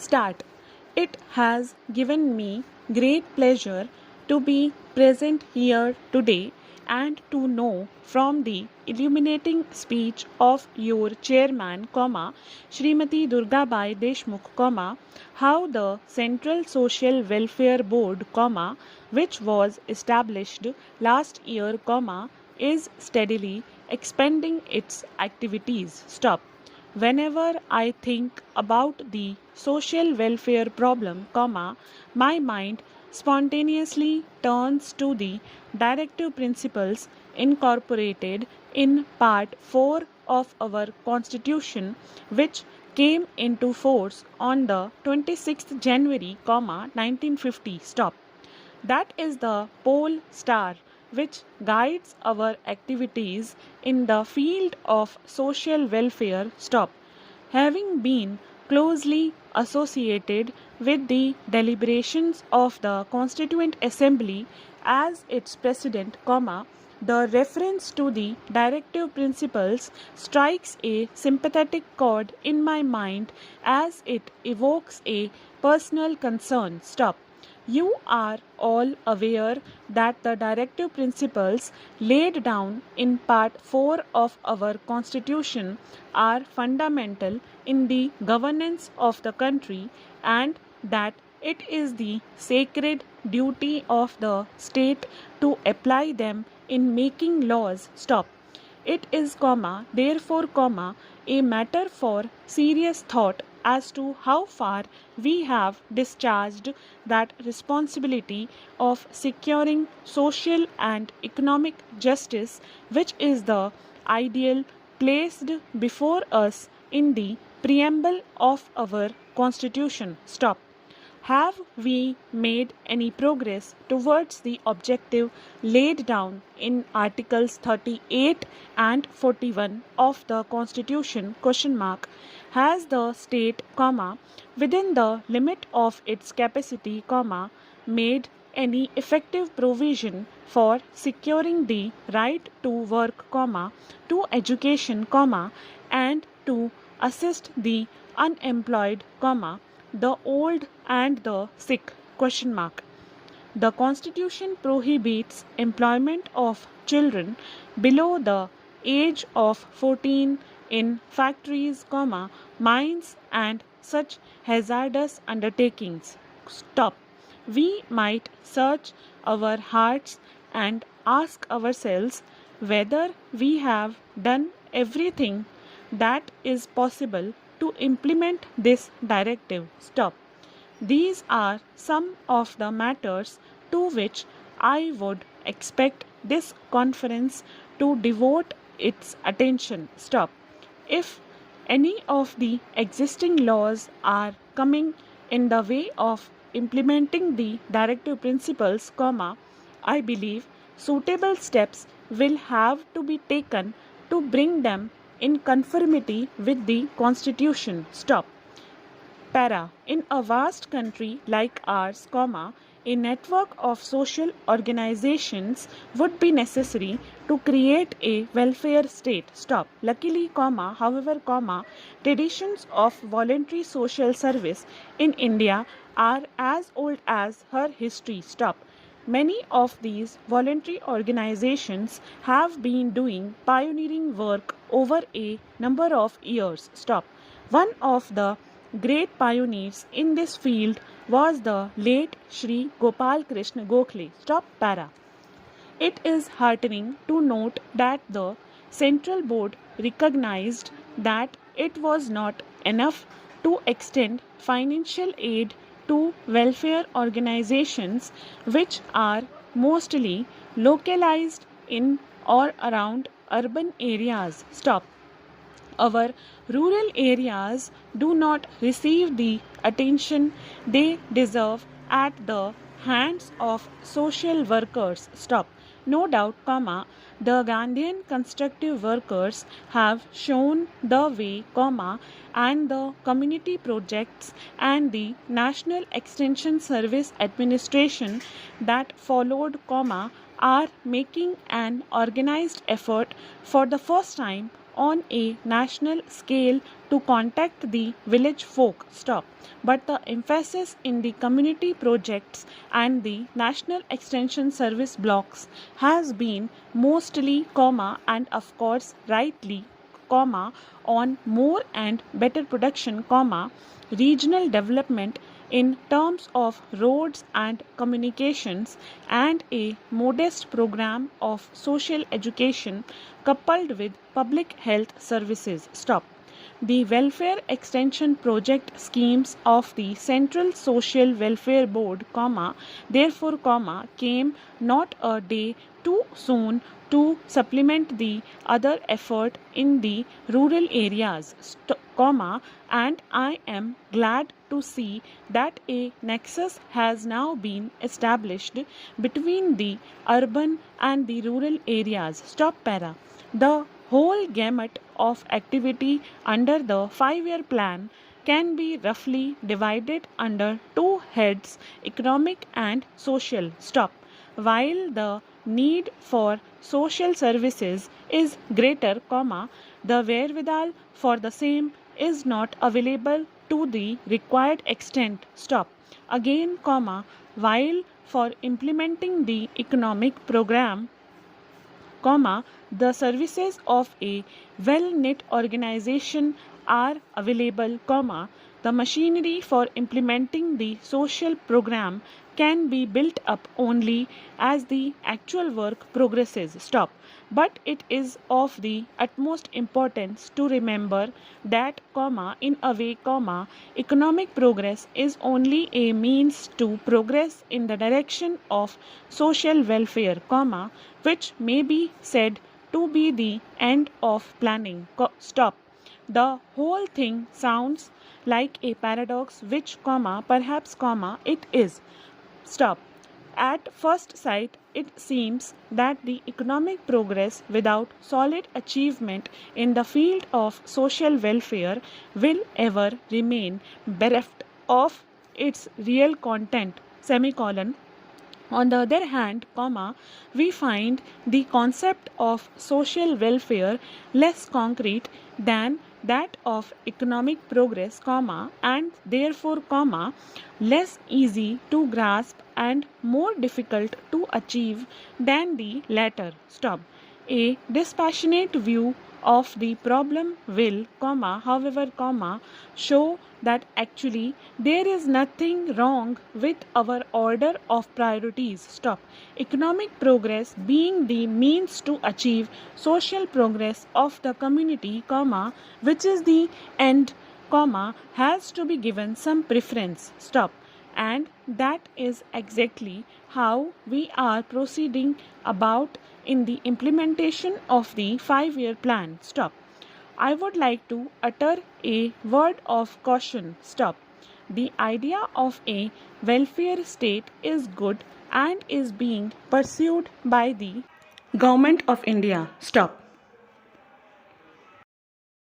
Start. It has given me great pleasure to be present here today and to know from the illuminating speech of your chairman, Shrimati Durgabai Deshmukh, how the Central Social Welfare Board, which was established last year, is steadily expanding its activities. Stop. Whenever I think about the social welfare problem, my mind spontaneously turns to the directive principles incorporated in Part 4 of our Constitution, which came into force on the 26th January, 1950. Stop. That is the pole star which guides our activities in the field of social welfare. Stop. Having been closely associated with the deliberations of the Constituent Assembly as its president, the reference to the directive principles strikes a sympathetic chord in my mind as it evokes a personal concern. Stop. You are all aware that the directive principles laid down in Part 4 of our Constitution are fundamental in the governance of the country and that it is the sacred duty of the state to apply them in making laws. Stop. It is, therefore, a matter for serious thought as to how far we have discharged that responsibility of securing social and economic justice, which is the ideal placed before us in the preamble of our Constitution. Stop. Have we made any progress towards the objective laid down in Articles 38 and 41 of the Constitution? Has the state, within the limit of its capacity, made any effective provision for securing the right to work, to education, and to assist the unemployed, the old and the sick? The Constitution prohibits employment of children below the age of 14 in factories, mines and such hazardous undertakings. Stop. We might search our hearts and ask ourselves whether we have done everything that is possible to implement this directive. Stop. These are some of the matters to which I would expect this conference to devote its attention. Stop. If any of the existing laws are coming in the way of implementing the directive principles, I believe suitable steps will have to be taken to bring them in conformity with the Constitution. Stop. Para. In a vast country like ours, a network of social organizations would be necessary to create a welfare state. Stop. Luckily, however, traditions of voluntary social service in India are as old as her history. Stop. Many of these voluntary organizations have been doing pioneering work over a number of years. Stop. One of the great pioneers in this field was the late Shri Gopal Krishna Gokhale. Stop. Para. It is heartening to note that the Central Board recognized that it was not enough to extend financial aid to welfare organizations which are mostly localized in or around urban areas. Stop. Our rural areas do not receive the attention they deserve at the hands of social workers. Stop. No doubt, the Gandhian constructive workers have shown the way, and the community projects and the National Extension Service Administration that followed, are making an organized effort for the first time on a national scale to contact the village folk. Stop. But the emphasis in the community projects and the national extension service blocks has been mostly, and of course rightly, on more and better production, regional development in terms of roads and communications, and a modest program of social education coupled with public health services. Stop. The welfare extension project schemes of the Central Social Welfare Board, therefore, came not a day too soon to supplement the other effort in the rural areas, and I am glad to see that a nexus has now been established between the urban and the rural areas. Stop para. The whole gamut of activity under the 5-year plan can be roughly divided under two heads, economic and social. Stop. While the need for social services is greater, the wherewithal for the same is not available to the required extent. Stop. Again, while for implementing the economic program, the services of a well-knit organization are available, the machinery for implementing the social program can be built up only as the actual work progresses. Stop. But it is of the utmost importance to remember that, in a way, economic progress is only a means to progress in the direction of social welfare, which may be said to be the end of planning. Stop. The whole thing sounds like a paradox, which, perhaps, it is. Stop. At first sight, it seems that the economic progress without solid achievement in the field of social welfare will ever remain bereft of its real content. Semicolon. On the other hand, we find the concept of social welfare less concrete than that of economic progress, and therefore, less easy to grasp and more difficult to achieve than the latter. Stop. A dispassionate view of the problem will, however, show that actually there is nothing wrong with our order of priorities. Stop. Economic progress being the means to achieve social progress of the community, which is the end, has to be given some preference. Stop. And that is exactly how we are proceeding about in the implementation of the 5-year plan. Stop. I would like to utter a word of caution. Stop. The idea of a welfare state is good and is being pursued by the Government of India. Stop.